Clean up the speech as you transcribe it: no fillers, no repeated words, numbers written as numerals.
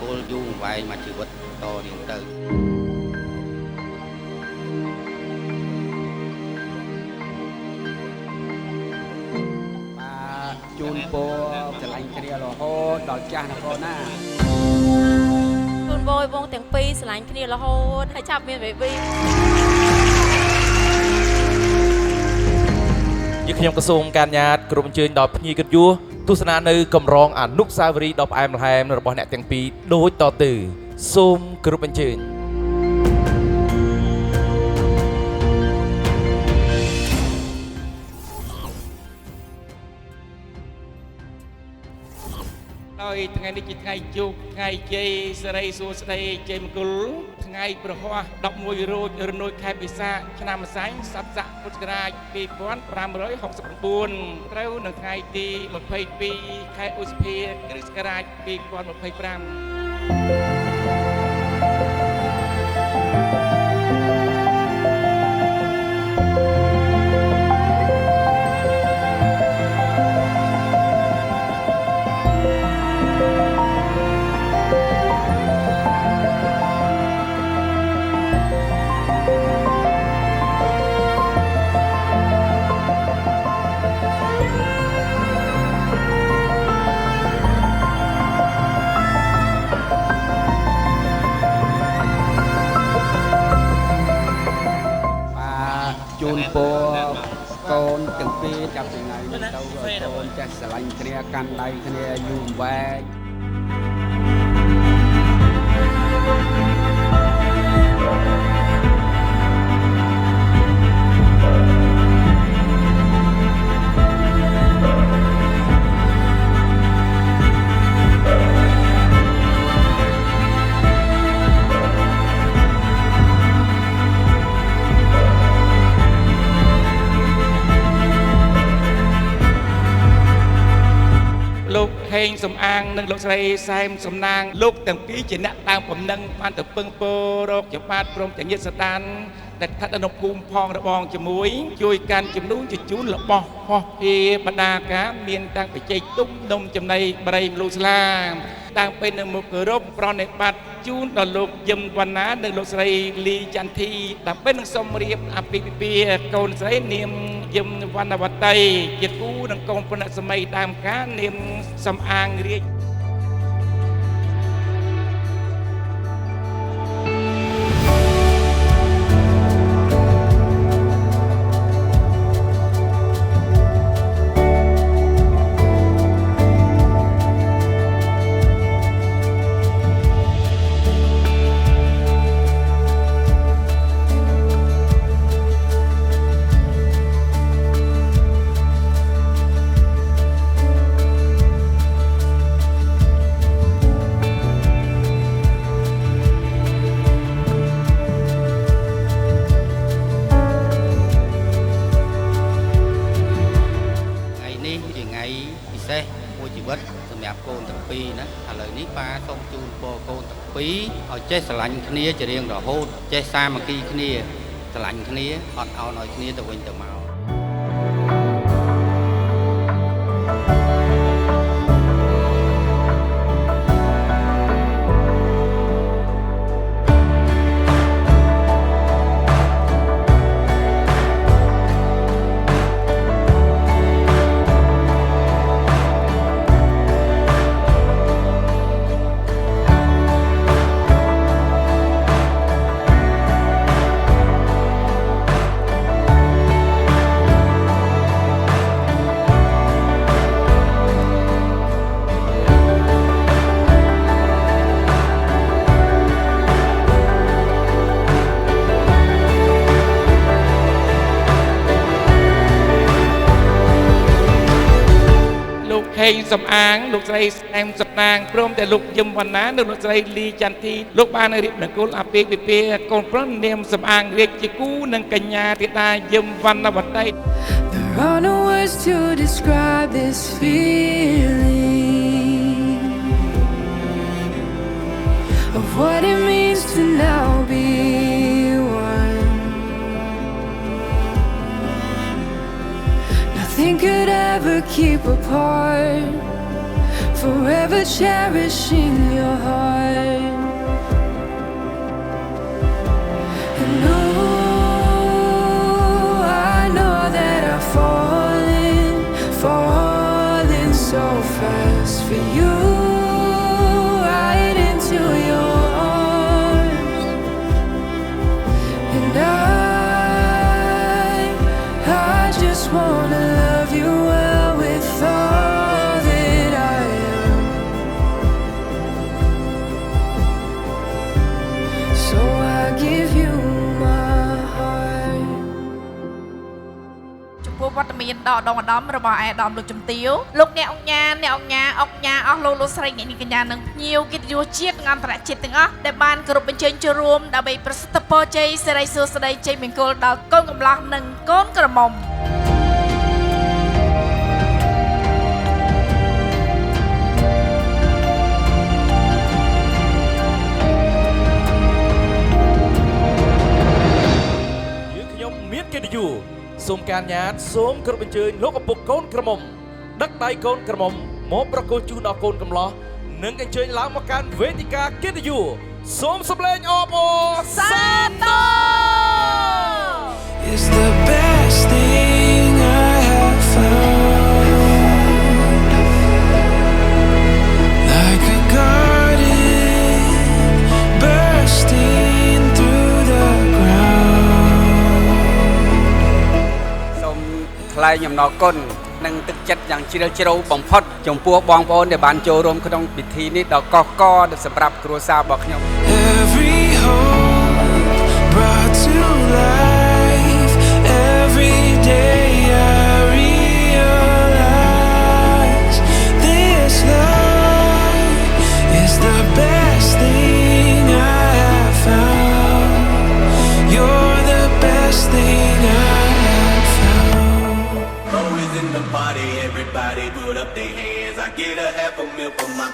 ពលយូរវែងមកជីវិតតរៀងទៅជូនពរឆ្លាញ់គ្នារហូតដល់ចាស់នគរណាជូនបយវងទាំងពីរឆ្លាញ់គ្នារហូតហើយចាប់មានបេប៊ីយើងខ្ញុំក៏សូមការញាតក្រុមអញ្ជើញដល់ភ្ញីកិត្តិយសទស្សនានៅកម្រងអនុស្សាវរីយ៍ដ៏ផ្អែមល្ហែមរបស់អ្នកទាំងពីរដូចតទៅសូមគោរពអញ្ជើញហើយថ្ងៃនេះជាថ្ងៃជោគថ្ងៃជ័យសិរីសួស្តីជ័យមង្គលថ្ងៃប្រហោះ11រោចរនោចខែពិសាខឆ្នាំម្សាញ់ស័ក្តិស័កពុទ្ធសករាជ2569ត្រូវនៅថ្ងៃទី22ខែឧសភាគ្រិស្តសករាជ2025ជូនពរកូនទាំងពីរចាប់ពីថ្ងៃនេះទៅកូនចេះស្រឡាញ់គ្នាកាន់ដៃគ្នាយូរវែងលោកហេងសំអាងនិងលោកស្រីសែមសំណាងលោកទាំងពីរជាអ្នកដើមបំណឹងបានទៅពឹងពោរកជាបាទព្រមទាំងញាតិសន្តានដែលស្ថិតនៅភូមិផងរបងជាមួយជួយកាន់ជំនួយជជូនរបស់ហោះហៀបដាការមានតាំងបច្ចេកទុំដុំចំណីបរិយមលូស្លាតាំងពេលនៅមុខគោរពប្រណិប័តជូនដល់លោកយឹមវណ្ណានិងលោកស្រីលីចន្ទធីដើម្បីនឹងសូមរៀបអាពាហ៍ពិពាហ៍កូនស្រីនាមយឹមវណ្ណវតីជាគូនឹងកូនប្រណិតសម័យដើមការនាមសំអាងរាជពិសេសមួយជីវិតសម្រាប់កូនទាំងពីរណាឥឡូវនេះប៉ាសូមជូនពរកូនទាំងពីរឲ្យចេះស្រឡាញ់គ្នាជារៀងរហូតចេះសាមគ្គីគ្នាស្រឡាញ់គ្នាអត់ឱនឲ្យគ្នាទៅវិញទៅមកហេងសំអាងលោកស្រីសែមសំណាងព្រមទាំងលោកយឹមវណ្ណានិងលោកស្រីលីចន្ទធីលោកបានរៀបមង្គលអាពាហ៍ពិពាហ៍កូនប្រុសនាមសំអាងរាជជាគូនិងកញ្ញាធីតាយឹមវណ្ណវតី There are no words to describe this feeling of what it means to now be one. Nothing could ever keep apart forever cherishing your heart. And oh, I know that I've fallen so fast for you, right into your arms. And I just wanna love you well with all that I am. So I give you my heart. ចំពោះវត្តមានដកដងអាដាមរបស់អាដាមលោកជំទាវលោកអ្នកអង្គញាអស់លោកស្រីអ្នកនាងកញ្ញានិងភ្ញៀវកិត្តិយសជាតិនិងអន្តរជាតិទាំងអស់ដែលបានគោរពអញ្ជើញចូលរួមដើម្បីប្រសិទ្ធពរជ័យសិរីសួស្តីជ័យមង្គលដល់កូនកំលោះនិងកូនក្រមុំ សូមការញាតសូមគោរពអញ្ជើញលោកឪពុកកូនក្រមុំដឹកដៃកូនក្រមុំមកប្រគល់ជូនដល់កូនកំលោះនិងអញ្ជើញឡើងមកកាន់វេទិកាកិត្តិយសសូមសម្លេងអបអរសាទរ It's the best thing I have found. Like a garden bursting through the ground. សូមថ្លែងអំណរគុណនិងទឹកចិត្តយ៉ាងជ្រាលជ្រៅបំផុតចំពោះបងប្អូនដែលបានចូលរួមក្នុងពិធីនេះដ៏កកកសម្រាប់គ្រួសាររបស់ខ្ញុំ Every hope brought to life. Every day I realize this love is the best thing I have found. You're the best thing I have found. Always in the party, everybody put up their hands. I get a half a meal for my